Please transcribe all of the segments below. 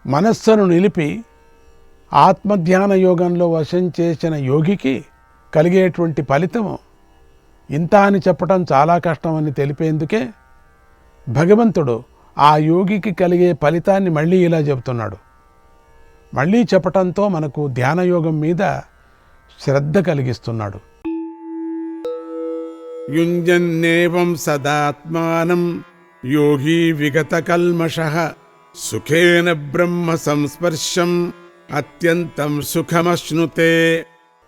మనస్సును నిలిపి ఆత్మధ్యాన యోగంలో వశం చేసిన యోగికి కలిగేటువంటి ఫలితము ఇంత అని చెప్పటం చాలా కష్టమని తెలిపేందుకే భగవంతుడు ఆ యోగికి కలిగే ఫలితాన్ని మళ్ళీ ఇలా చెబుతున్నాడు. మళ్ళీ చెప్పటంతో మనకు ధ్యానయోగం మీద శ్రద్ధ కలిగిస్తున్నాడు. యుంజన్నేవం సదాత్మానం యోగి విగత కల్మషః సుఖేన బ్రహ్మ సంస్పర్శం అత్యంతం సుఖమశ్నుతే.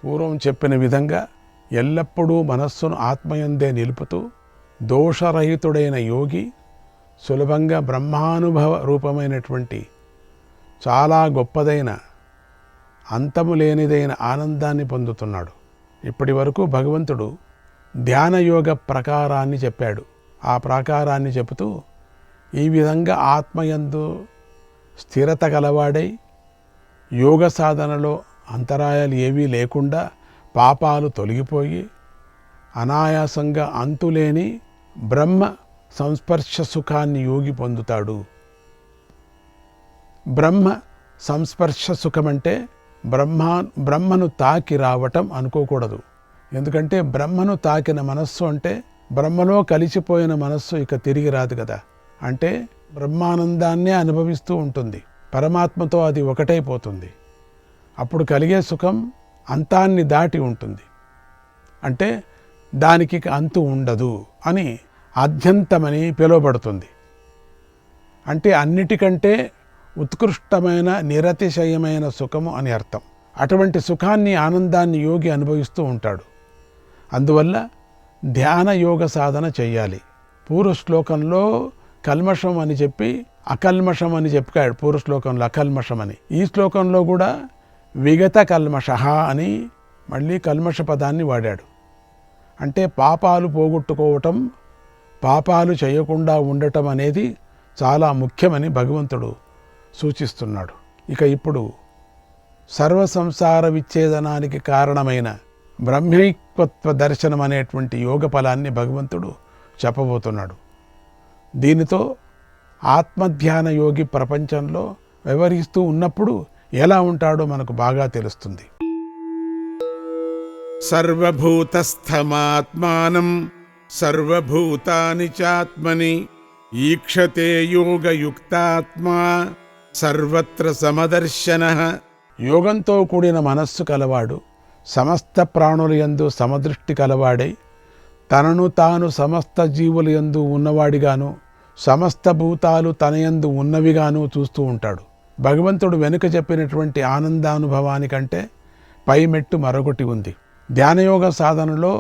పూర్వం చెప్పిన విధంగా ఎల్లప్పుడూ మనస్సును ఆత్మయందే నిలుపుతూ దోషరహితుడైన యోగి సులభంగా బ్రహ్మానుభవ రూపమైనటువంటి చాలా గొప్పదైన అంతము లేనిదైన ఆనందాన్ని పొందుతున్నాడు. ఇప్పటి వరకు భగవంతుడు ధ్యానయోగ ప్రకారాన్ని చెప్పాడు. ఆ ప్రాకారాన్ని చెబుతూ ఈ విధంగా ఆత్మయందు స్థిరత గలవాడై యోగ సాధనలో అంతరాయాలు ఏవీ లేకుండా పాపాలు తొలగిపోయి అనాయాసంగా అంతులేని బ్రహ్మ సంస్పర్శ సుఖాన్ని యోగి పొందుతాడు. బ్రహ్మ సంస్పర్శ సుఖమంటే బ్రహ్మను తాకి రావటం అనుకోకూడదు. ఎందుకంటే బ్రహ్మను తాకిన మనస్సు అంటే బ్రహ్మలో కలిసిపోయిన మనస్సు ఇక తిరిగి రాదు కదా. అంటే బ్రహ్మానందాన్నే అనుభవిస్తూ ఉంటుంది, పరమాత్మతో అది ఒకటైపోతుంది. అప్పుడు కలిగే సుఖం అంతాన్ని దాటి ఉంటుంది. అంటే దానికి అంతు ఉండదు అని ఆద్యంతమని పిలువబడుతుంది. అంటే అన్నిటికంటే ఉత్కృష్టమైన నిరతిశయమైన సుఖము అని అర్థం. అటువంటి సుఖాన్ని ఆనందాన్ని యోగి అనుభవిస్తూ ఉంటాడు. అందువల్ల ధ్యాన యోగ సాధన చెయ్యాలి. పూర్వ శ్లోకంలో కల్మషం అని చెప్పి అకల్మషం అని చెప్పాడు. పూర్వ శ్లోకంలో అకల్మషం అని, ఈ శ్లోకంలో కూడా విగత కల్మషః అని మళ్ళీ కల్మష పదాన్ని వాడాడు. అంటే పాపాలు పోగొట్టుకోవటం, పాపాలు చేయకుండా ఉండటం అనేది చాలా ముఖ్యమని భగవంతుడు సూచిస్తున్నాడు. ఇక ఇప్పుడు సర్వ సంసార విచ్ఛేదనానికి కారణమైన బ్రహ్మైక్యత్వ దర్శనం అనేటువంటి యోగ ఫలాన్ని భగవంతుడు చెప్పబోతున్నాడు. దీనితో ఆత్మధ్యాన యోగి ప్రపంచంలో వ్యవహరిస్తూ ఉన్నప్పుడు ఎలా ఉంటాడో మనకు బాగా తెలుస్తుంది. సర్వభూతస్థమాత్మానం సర్వభూతాని చాత్మని ఈక్షతే యోగయుక్తాత్మా సర్వత్ర సమదర్శనః. యోగంతో కూడిన మనస్సు కలవాడు సమస్త ప్రాణుల యందు సమదృష్టి కలవాడై తనను తాను సమస్త జీవుల యందు ఉన్నవాడిగాను సమస్త భూతాలు తన యందు ఉన్నవిగాను చూస్తూ ఉంటాడు. భగవంతుడు వెనుక చెప్పినటువంటి ఆనందానుభవానికంటే పైమెట్టు మరొకటి ఉంది. ధ్యానయోగ సాధనలో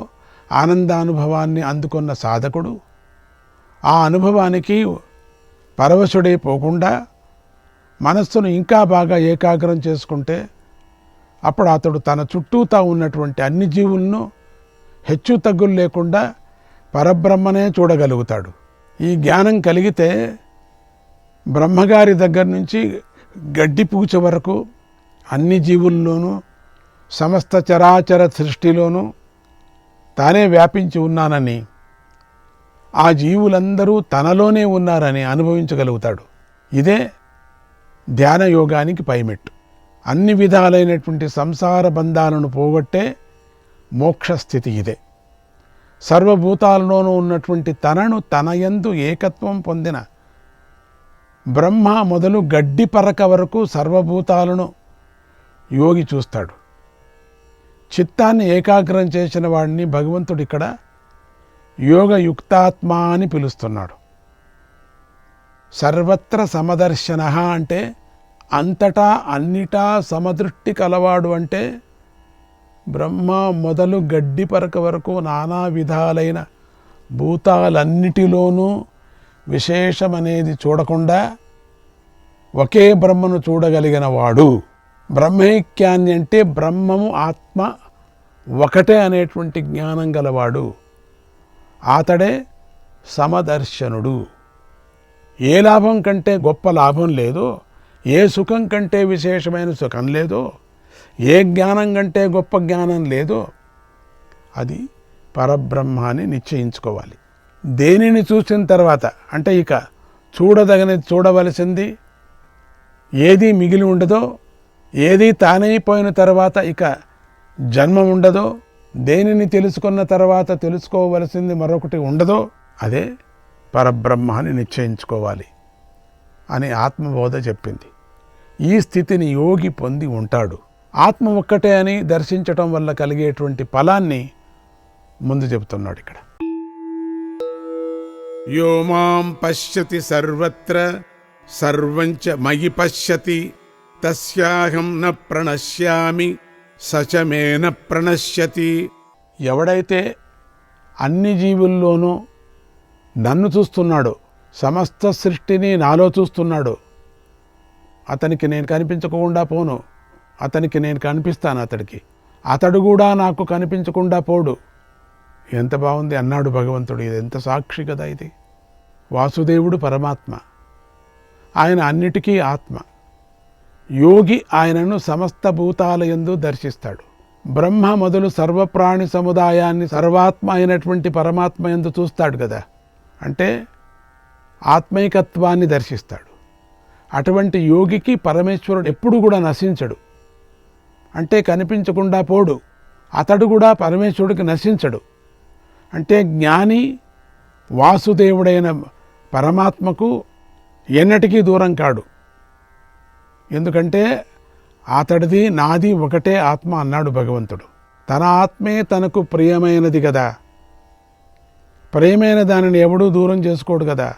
ఆనందానుభవాన్ని అందుకున్న సాధకుడు ఆ అనుభవానికి పరవశుడైపోకుండా మనస్సును ఇంకా బాగా ఏకాగ్రం చేసుకుంటే అప్పుడు అతడు తన చుట్టూతా ఉన్నటువంటి అన్ని జీవులను హెచ్చు తగ్గులు లేకుండా పరబ్రహ్మనే చూడగలుగుతాడు. ఈ జ్ఞానం కలిగితే బ్రహ్మగారి దగ్గర నుంచి గడ్డి పూచ వరకు అన్ని జీవుల్లోనూ సమస్త చరాచర సృష్టిలోనూ తానే వ్యాపించి ఉన్నానని, ఆ జీవులందరూ తనలోనే ఉన్నారని అనుభవించగలుగుతాడు. ఇదే ధ్యాన యోగానికి పైమెట్టు. అన్ని విధాలైనటువంటి సంసార బంధాలను పోగొట్టే మోక్షస్థితి ఇదే. సర్వభూతాలలోనూ ఉన్నటువంటి తనను తనయందు ఏకత్వం పొందిన బ్రహ్మ మొదలు గడ్డి పరక వరకు సర్వభూతాలను యోగి చూస్తాడు. చిత్తాన్ని ఏకాగ్రం చేసిన వాడిని భగవంతుడు ఇక్కడ యోగయుక్తాత్మ అని పిలుస్తున్నాడు. సర్వత్ర సమదర్శన అంటే అంతటా అన్నిటా సమదృష్టి కలవాడు. అంటే బ్రహ్మ మొదలు గడ్డి పరక వరకు నానా విధాలైన భూతాలన్నిటిలోనూ విశేషమనేది చూడకుండా ఒకే బ్రహ్మను చూడగలిగిన వాడు. బ్రహ్మైక్యాన్ని అంటే బ్రహ్మము ఆత్మ ఒకటే అనేటువంటి జ్ఞానం గలవాడు. అతడే సమదర్శనుడు. ఏ లాభం కంటే గొప్ప లాభం లేదో, ఏ సుఖం కంటే విశేషమైన సుఖం లేదో, ఏ జ్ఞానం కంటే గొప్ప జ్ఞానం లేదో అది పరబ్రహ్మాన్ని నిశ్చయించుకోవాలి. దేనిని చూసిన తర్వాత అంటే ఇక చూడదగినది చూడవలసింది, ఏది మిగిలి ఉండదో, ఏది తానైపోయిన తర్వాత ఇక జన్మ ఉండదో, దేనిని తెలుసుకున్న తర్వాత తెలుసుకోవలసింది మరొకటి ఉండదో అదే పరబ్రహ్మ అని నిశ్చయించుకోవాలి అని ఆత్మబోధ చెప్పింది. ఈ స్థితిని యోగి పొంది ఉంటాడు. ఆత్మ ఒక్కటే అని దర్శించటం వల్ల కలిగేటువంటి ఫలాన్ని ముందు చెబుతున్నాడు ఇక్కడ. యో మాం పశ్యతి సర్వత్ర సర్వంచ మయి పశ్యతి తస్యాహం న ప్రణశ్యామి సచమేన ప్రణశ్యతి. ఎవడైతే అన్ని జీవుల్లోనూ నన్ను చూస్తున్నాడో, సమస్త సృష్టిని నాలో చూస్తున్నాడో, అతనికి నేను కనిపించకుండా పోను, అతనికి నేను కనిపిస్తాను. అతడు కూడా నాకు కనిపించకుండా పోడు. ఎంత బాగుంది అన్నాడు భగవంతుడు. ఇది ఎంత సాక్షి కదా ఇది. వాసుదేవుడు పరమాత్మ, ఆయన అన్నిటికీ ఆత్మ. యోగి ఆయనను సమస్త భూతాల యందు దర్శిస్తాడు. బ్రహ్మ మొదలు సర్వప్రాణి సముదాయాన్ని సర్వాత్మ అయినటువంటి పరమాత్మ యందు చూస్తాడు కదా, అంటే ఆత్మైకత్వాన్ని దర్శిస్తాడు. అటువంటి యోగికి పరమేశ్వరుడు ఎప్పుడు కూడా నశించడు, అంటే కనిపించకుండా పోడు. అతడు కూడా పరమేశ్వరుడికి నశించడు, అంటే జ్ఞాని వాసుదేవుడైన పరమాత్మకు ఎన్నటికీ దూరం కాడు. ఎందుకంటే అతడిది నాది ఒకటే ఆత్మ అన్నాడు భగవంతుడు. తన ఆత్మే తనకు ప్రియమైనది కదా, ప్రియమైన దానిని ఎవడూ దూరం చేసుకోడు కదా.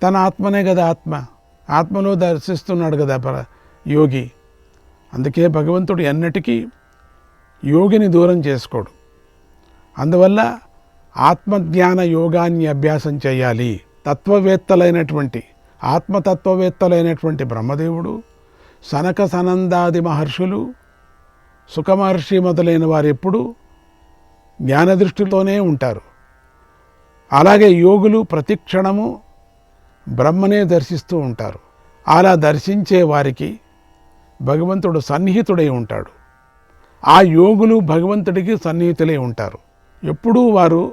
తన ఆత్మనే కదా ఆత్మ, ఆత్మలో దర్శిస్తున్నాడు కదా యోగి. అందుకే భగవంతుడు ఎన్నటికీ యోగిని దూరం చేసుకోడు. అందువల్ల ఆత్మజ్ఞాన యోగాన్ని అభ్యాసం చేయాలి. తత్వవేత్తలైనటువంటి ఆత్మతత్వవేత్తలైనటువంటి బ్రహ్మదేవుడు, సనక సనందాది మహర్షులు, సుఖమహర్షి మొదలైన వారు ఎప్పుడూ జ్ఞానదృష్టితోనే ఉంటారు. అలాగే యోగులు ప్రతిక్షణము బ్రహ్మనే దర్శిస్తూ ఉంటారు. అలా దర్శించే వారికి భగవంతుడు సన్నిహితుడై ఉంటాడు. ఆ యోగులు భగవంతుడికి సన్నిహితులై ఉంటారు. ఎప్పుడూ వారు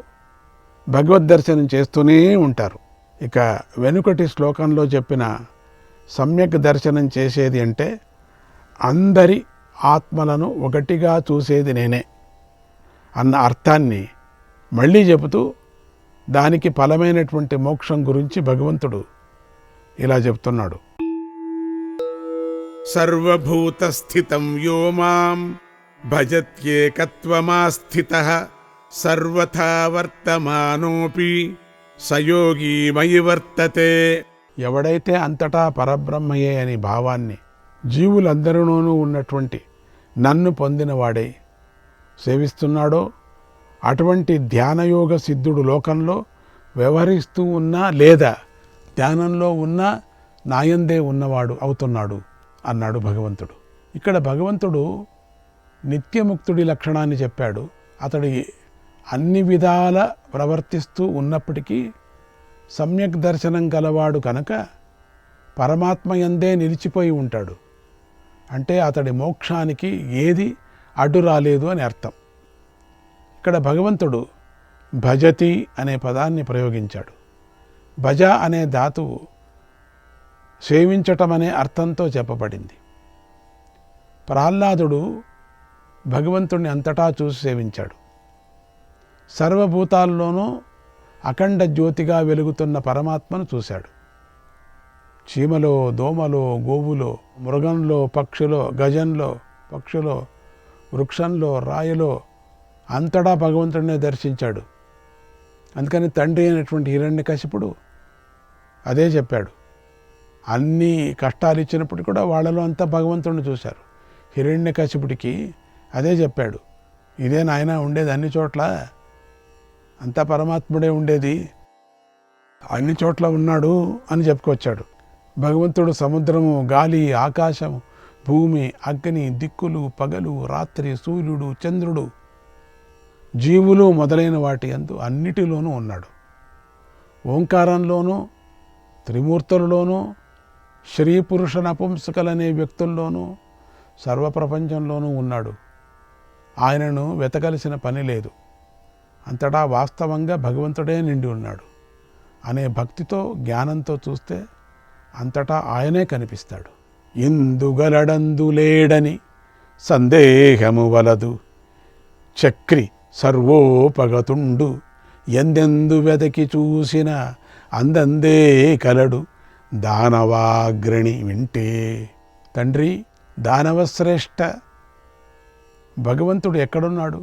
భగవద్దర్శనం చేస్తూనే ఉంటారు. ఇక వెనుకటి శ్లోకంలో చెప్పిన సమ్యక్ దర్శనం చేసేది అంటే అందరి ఆత్మలను ఒకటిగా చూసేది నేనే అన్న అర్థాన్ని మళ్ళీ చెబుతూ దానికి ఫలమైనటువంటి మోక్షం గురించి భగవంతుడు ఇలా చెప్తున్నాడు. సర్వభూత స్థితం యో మాం భజత్యేకత్వమాస్థితః సర్వథా వర్తమానోపి సయోగి మయి వర్తతే. ఎవడైతే అంతటా పరబ్రహ్మయే అని భావాన్ని జీవులందరిలోనూ ఉన్నటువంటి నన్ను పొందినవాడై సేవిస్తున్నాడో అటువంటి ధ్యానయోగ సిద్ధుడు లోకంలో వ్యవహరిస్తూ ఉన్నా లేదా ధ్యానంలో ఉన్నా నాయందే ఉన్నవాడు అవుతున్నాడు అన్నాడు భగవంతుడు. ఇక్కడ భగవంతుడు నిత్యముక్తుడి లక్షణాన్ని చెప్పాడు. అతడి అన్ని విధాల ప్రవర్తిస్తూ ఉన్నప్పటికీ సమ్యక్ దర్శనం గలవాడు కనుక పరమాత్మయందే నిలిచిపోయి ఉంటాడు. అంటే అతడి మోక్షానికి ఏది అడ్డు రాలేదు అని అర్థం. ఇక్కడ భగవంతుడు భజతి అనే పదాన్ని ప్రయోగించాడు. భజ అనే ధాతువు సేవించటం అనే అర్థంతో చెప్పబడింది. ప్రహ్లాదుడు భగవంతుడిని అంతటా చూసి సేవించాడు. సర్వభూతాల్లోనూ అఖండ జ్యోతిగా వెలుగుతున్న పరమాత్మను చూశాడు. చీమలో, దోమలో, గోవులో, మృగంలో, పక్షులో, గజంలో, పక్షులో, వృక్షంలో, రాయిలో అంతటా భగవంతుడినే దర్శించాడు. అందుకని తండ్రి అయినటువంటి హిరణ్యకశిపుడు అదే చెప్పాడు. అన్ని కష్టాలు ఇచ్చినప్పుడు కూడా వాళ్ళలో అంతా భగవంతుడిని చూశారు. హిరణ్యకశిపుడికి అదే చెప్పాడు, ఇదే నాయన ఉండేది అన్ని చోట్ల, అంతా పరమాత్ముడే ఉండేది, అన్ని చోట్ల ఉన్నాడు అని చెప్పుకొచ్చాడు. భగవంతుడు సముద్రము, గాలి, ఆకాశం, భూమి, అగ్ని, దిక్కులు, పగలు, రాత్రి, సూర్యుడు, చంద్రుడు, జీవులు మొదలైన వాటి యందు అన్నిటిలోనూ ఉన్నాడు. ఓంకారంలోనూ, త్రిమూర్తులలోనూ, స్త్రీ పురుష నపుంసకులనే వ్యక్తుల్లోనూ, సర్వప్రపంచంలోనూ ఉన్నాడు. ఆయనను వెతకలసిన పని లేదు. అంతటా వాస్తవంగా భగవంతుడే నిండి ఉన్నాడు అనే భక్తితో, జ్ఞానంతో చూస్తే అంతటా ఆయనే కనిపిస్తాడు. ఇందుగలడందు లేడని సందేహము వలదు. చక్రి సర్వోపగతుండు ఎందెందు వెదకి చూసిన అందందే కలడు దానవాగ్రణి వింటే. తండ్రి, దానవశ్రేష్ఠ భగవంతుడు ఎక్కడున్నాడు?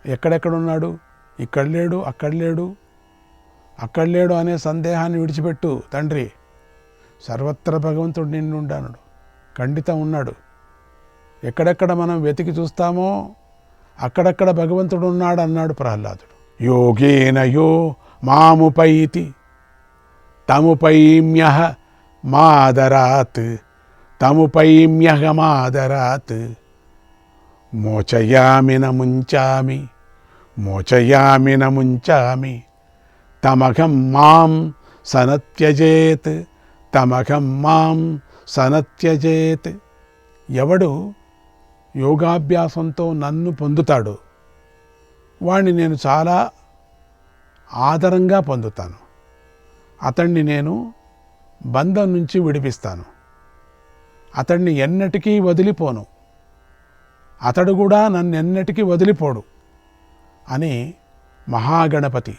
ఎక్కడెక్కడున్నాడు? ఇక్కడ లేడు, అక్కడ లేడు, అక్కడ లేడు అనే సందేహాన్ని విడిచిపెట్టు తండ్రి. సర్వత్ర భగవంతుడు నిన్నుండాడు, ఖండితం ఉన్నాడు. ఎక్కడెక్కడ మనం వెతికి చూస్తామో అక్కడక్కడ భగవంతుడు ఉన్నాడు అన్నాడు ప్రహ్లాదుడు. యోగేన యో మాముపైతి తముపైమ్యః మాదరాత్ తముపైమ్యః మాదరాత్ మోచయామి న ముంచామి మోచయామి న ముంచామి తమఘం మాం సనత్యజేత్ తమఘం మాం సనత్యజేత్. ఎవడు యోగాభ్యాసంతో నన్ను పొందుతాడు వాణ్ణి నేను చాలా ఆదరంగా పొందుతాను. అతన్ని నేను బంధం నుంచి విడిపిస్తాను. అతన్ని ఎన్నటికీ వదిలిపోను. అతడు కూడా నన్నెన్నటికీ వదిలిపోడు అని మహాగణపతి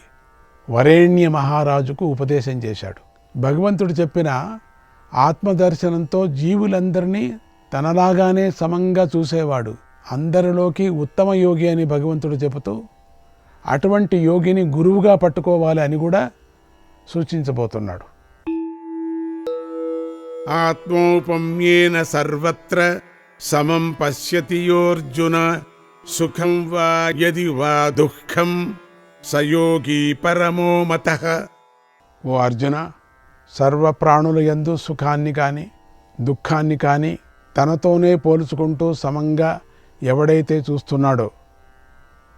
వరేణ్య మహారాజుకు ఉపదేశం చేశాడు. భగవంతుడు చెప్పిన ఆత్మదర్శనంతో జీవులందరినీ తనలాగానే సమంగా చూసేవాడు అందరిలోకి ఉత్తమ యోగి అని భగవంతుడు చెబుతూ అటువంటి యోగిని గురువుగా పట్టుకోవాలి అని కూడా సూచించబోతున్నాడు. ఆత్మౌపమ్యేన సర్వత్ర సమం పశ్యతి యోర్జున సుఖం వా యది వా దుఃఖం సయోగి పరమో మతః. ఓ అర్జున, సర్వప్రాణుల యందు సుఖాన్ని కానీ దుఃఖాన్ని కానీ తనతోనే పోల్చుకుంటూ సమంగా ఎవడైతే చూస్తున్నాడో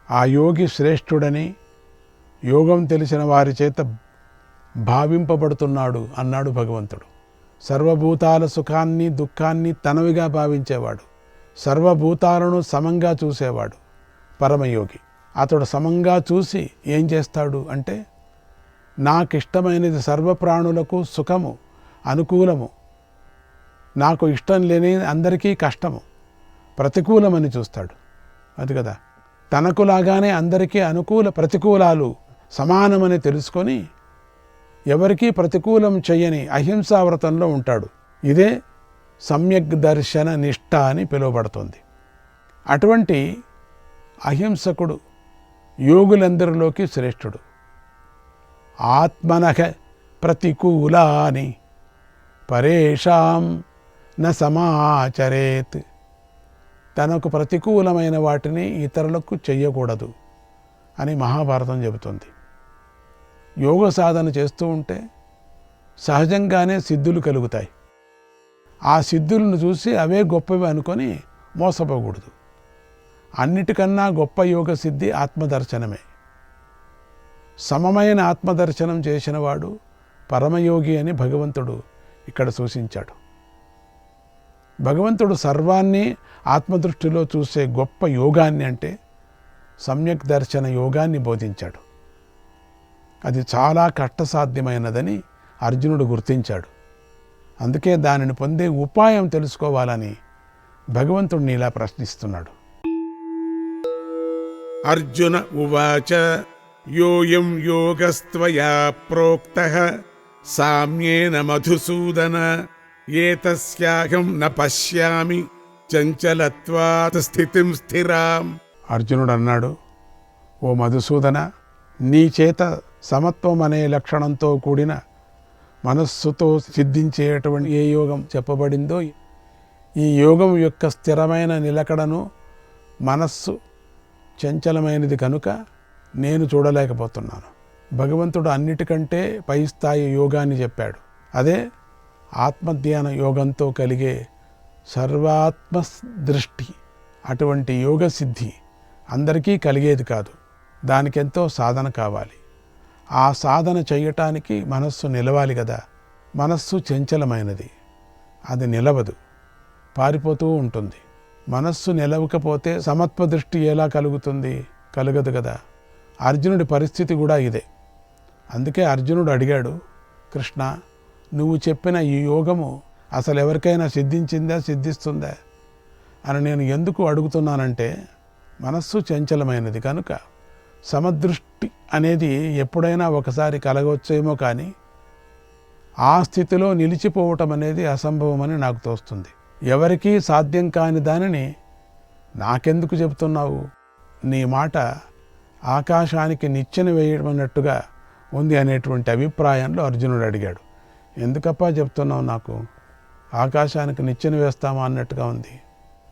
ఆ యోగి శ్రేష్ఠుడని యోగం తెలిసిన వారి చేత భావింపబడుతున్నాడు అన్నాడు భగవంతుడు. సర్వభూతాల సుఖాన్ని దుఃఖాన్ని తనవిగా భావించేవాడు, సర్వభూతాలను సమంగా చూసేవాడు పరమయోగి. అతడు సమంగా చూసి ఏం చేస్తాడు అంటే, నాకిష్టమైనది సర్వప్రాణులకు సుఖము అనుకూలము, నాకు ఇష్టం లేని అందరికీ కష్టము ప్రతికూలమని చూస్తాడు. అది కదా, తనకులాగానే అందరికీ అనుకూల ప్రతికూలాలు సమానమని తెలుసుకొని ఎవరికీ ప్రతికూలం చెయ్యని అహింసావ్రతంలో ఉంటాడు. ఇదే సమ్యక్ దర్శన నిష్ఠ అని పిలువబడుతుంది. అటువంటి అహింసకుడు యోగులందరిలోకి శ్రేష్ఠుడు. ఆత్మనః ప్రతికూలాని పరేషాం న సమాచరేత్. తనకు ప్రతికూలమైన వాటిని ఇతరులకు చెయ్యకూడదు అని మహాభారతం చెబుతుంది. యోగ సాధన చేస్తూ ఉంటే సహజంగానే సిద్ధులు కలుగుతాయి. ఆ సిద్ధులను చూసి అవే గొప్పవి అనుకొని మోసపోకూడదు. అన్నిటికన్నా గొప్ప యోగ సిద్ధి ఆత్మదర్శనమే. సమమైన ఆత్మదర్శనం చేసినవాడు పరమయోగి అని భగవంతుడు ఇక్కడ సూచించాడు. భగవంతుడు సర్వాన్ని ఆత్మదృష్టిలో చూసే గొప్ప యోగాన్ని అంటే సమ్యక్ దర్శన యోగాన్ని బోధించాడు. అది చాలా కష్టసాధ్యమైనదని అర్జునుడు గుర్తించాడు. అందుకే దానిని పొందే ఉపాయం తెలుసుకోవాలని భగవంతుడిని ఇలా ప్రశ్నిస్తున్నాడు. అర్జున ఉవాచ యోయం యోగస్త్వయా ప్రోక్తః సామ్యేన మధుసూదన ఏతస్యాహం న పశ్యామి చంచలత్వాత్ స్థితిం స్థిరాం. అర్జునుడు అన్నాడు, ఓ మధుసూదన, నీ చేత సమత్వం అనే లక్షణంతో కూడిన మనస్సుతో సిద్ధించేటువంటి ఏ యోగం చెప్పబడిందో ఈ యోగం యొక్క స్థిరమైన నిలకడను మనస్సు చంచలమైనది కనుక నేను చూడలేకపోతున్నాను. భగవంతుడు అన్నిటికంటే పై స్థాయి యోగాన్ని చెప్పాడు. అదే ఆత్మధ్యాన యోగంతో కలిగే సర్వాత్మ దృష్టి. అటువంటి యోగ సిద్ధి అందరికీ కలిగేది కాదు. దానికెంతో సాధన కావాలి. ఆ సాధన చెయ్యటానికి మనస్సు నిలవాలి కదా. మనస్సు చంచలమైనది, అది నిలవదు, పారిపోతూ ఉంటుంది. మనస్సు నిలవకపోతే సమత్వ దృష్టి ఎలా కలుగుతుంది? కలగదు కదా. అర్జునుడి పరిస్థితి కూడా ఇదే. అందుకే అర్జునుడు అడిగాడు, కృష్ణ, నువ్వు చెప్పిన ఈ యోగము అసలు ఎవరికైనా సిద్ధించిందా, సిద్ధిస్తుందా అని నేను ఎందుకు అడుగుతున్నానంటే, మనస్సు చంచలమైనది కనుక సమదృష్టి అనేది ఎప్పుడైనా ఒకసారి కలగవచ్చేమో, కానీ ఆ స్థితిలో నిలిచిపోవటం అనేది అసంభవమని నాకు తోస్తుంది. ఎవరికీ సాధ్యం కాని దానిని నాకెందుకు చెబుతున్నావు? నీ మాట ఆకాశానికి నిచ్చెన వేయమన్నట్టుగా ఉంది అనేటువంటి అభిప్రాయంలో అర్జునుడు అడిగాడు. ఎందుకప్పా చెప్తున్నావు? నాకు ఆకాశానికి నిచ్చెన వేస్తామా అన్నట్టుగా ఉంది.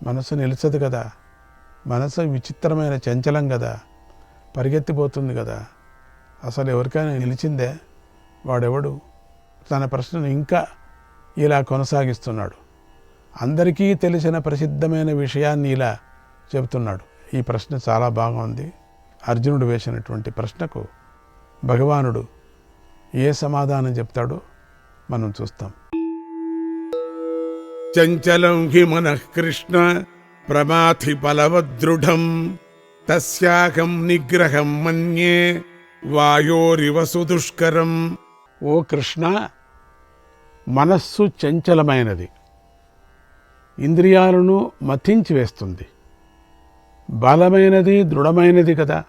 మనసు నిలిచదు కదా, మనసు విచిత్రమైన చంచలం కదా, పరిగెత్తిపోతుంది కదా. అసలు ఎవరికైనా నిలిచిందే? వాడెవడు? తన ప్రశ్నను ఇంకా ఇలా కొనసాగిస్తున్నాడు. అందరికీ తెలిసిన ప్రసిద్ధమైన విషయాన్ని ఇలా చెబుతున్నాడు. ఈ ప్రశ్న చాలా బాగుంది. అర్జునుడు వేసినటువంటి ప్రశ్నకు భగవానుడు ఏ సమాధానం చెప్తాడో మనం చూస్తాం. చంచలం హి మనః కృష్ణ ప్రమాథి బలవదృఢం తస్యాహం నిగ్రహం మన్యే వాయోరివ సుదుష్కరం. ఓ కృష్ణ, మనస్సు చంచలమైనది, ఇంద్రియాలను మథించి వేస్తుంది, బలమైనది, దృఢమైనది కదా.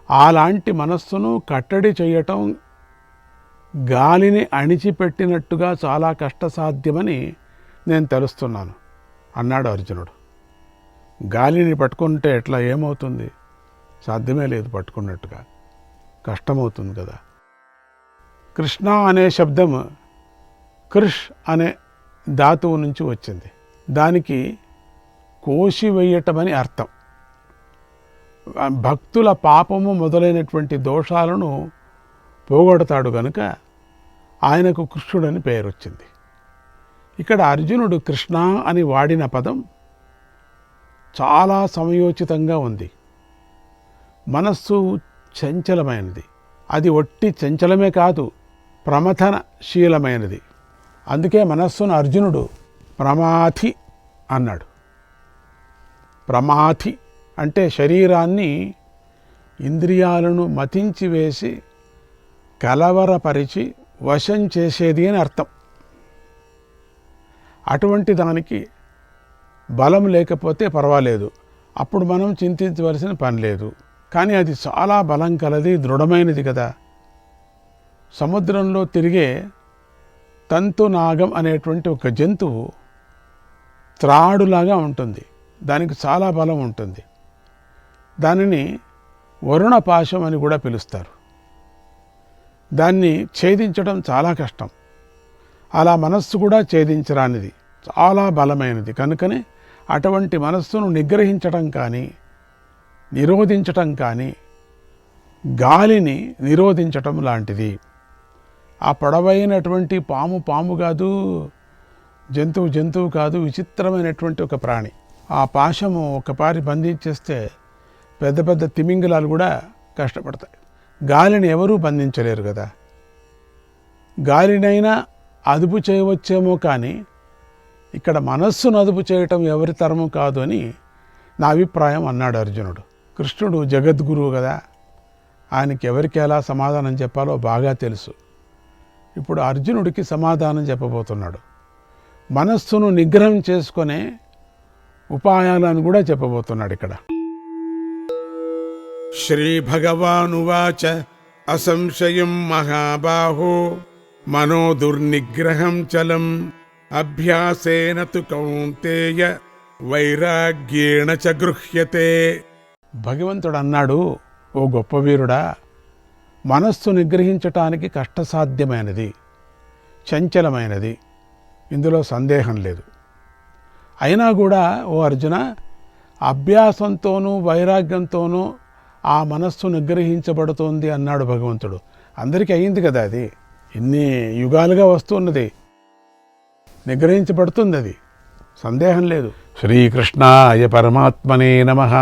అలాంటి మనస్సును కట్టడి చేయటం గాలిని అణిచిపెట్టినట్టుగా చాలా కష్టసాధ్యమని నేను తెలుస్తున్నాను అన్నాడు అర్జునుడు. గాలిని పట్టుకుంటే ఎట్లా ఏమవుతుంది? సాధ్యమే లేదు, పట్టుకున్నట్టుగా కష్టమవుతుంది కదా. కృష్ణ అనే శబ్దం కృష్ అనే ధాతువు నుంచి వచ్చింది. దానికి కోసివేయటమని అర్థం. భక్తుల పాపము మొదలైనటువంటి దోషాలను పోగొడతాడు గనుక ఆయనకు కృష్ణుడని పేరు వచ్చింది. ఇక్కడ అర్జునుడు కృష్ణ అని వాడిన పదం చాలా సమయోచితంగా ఉంది. మనస్సు చంచలమైనది, అది ఒట్టి చంచలమే కాదు, ప్రమథనశీలమైనది. అందుకే మనస్సును అర్జునుడు ప్రమాథి అన్నాడు. ప్రమాథి అంటే శరీరాన్ని, ఇంద్రియాలను మతించి వేసి కలవరపరిచి వశం చేసేది అని అర్థం. అటువంటి దానికి బలం లేకపోతే పర్వాలేదు, అప్పుడు మనం చింతించవలసిన పని లేదు. కానీ అది చాలా బలం కలది, దృఢమైనది కదా. సముద్రంలో తిరిగే తంతునాగం అనేటువంటి ఒక జంతువు త్రాడులాగా ఉంటుంది, దానికి చాలా బలం ఉంటుంది. దానిని వరుణ పాశం అని కూడా పిలుస్తారు. దాన్ని ఛేదించడం చాలా కష్టం. అలా మనస్సు కూడా ఛేదించరానిది, చాలా బలమైనది. కనుకనే అటువంటి మనస్సును నిగ్రహించటం కానీ, నిరోధించటం కానీ గాలిని నిరోధించటం లాంటిది. ఆ పొడవైనటువంటి పాము పాము కాదు, జంతువు జంతువు కాదు, విచిత్రమైనటువంటి ఒక ప్రాణి. ఆ పాశము ఒకపారి బంధించేస్తే పెద్ద పెద్ద తిమింగలాలు కూడా కష్టపడతాయి. గాలిని ఎవరూ బంధించలేరు కదా. గాలినైనా అదుపు చేయవచ్చేమో, కానీ ఇక్కడ మనస్సును అదుపు చేయటం ఎవరి తరము కాదు అని నా అభిప్రాయం అన్నాడు అర్జునుడు. కృష్ణుడు జగద్గురువు కదా, ఆయనకి ఎవరికి ఎలా సమాధానం చెప్పాలో బాగా తెలుసు. ఇప్పుడు అర్జునుడికి సమాధానం చెప్పబోతున్నాడు. మనస్సును నిగ్రహం చేసుకునే ఉపాయాలను కూడా చెప్పబోతున్నాడు ఇక్కడ. శ్రీ భగవానువాచ అసంశయం మహాబాహో మనో దుర్నిగ్రహం చలం అభ్యాసేన తు కౌంతేయ వైరాగ్యేణ చ గృహ్యతే. భగవంతుడు అన్నాడు, ఓ గొప్ప వీరుడా, మనస్సు నిగ్రహించటానికి కష్టసాధ్యమైనది, చంచలమైనది, ఇందులో సందేహం లేదు. అయినా కూడా ఓ అర్జున, అభ్యాసంతోనూ వైరాగ్యంతోనూ ఆ మనస్సు నిగ్రహించబడుతోంది అన్నాడు భగవంతుడు. అందరికీ అయ్యింది కదా, అది ఇన్ని యుగాలుగా వస్తున్నది, నిగ్రహించబడుతుంది, అది సందేహం లేదు. శ్రీకృష్ణాయ పరమాత్మనే నమః.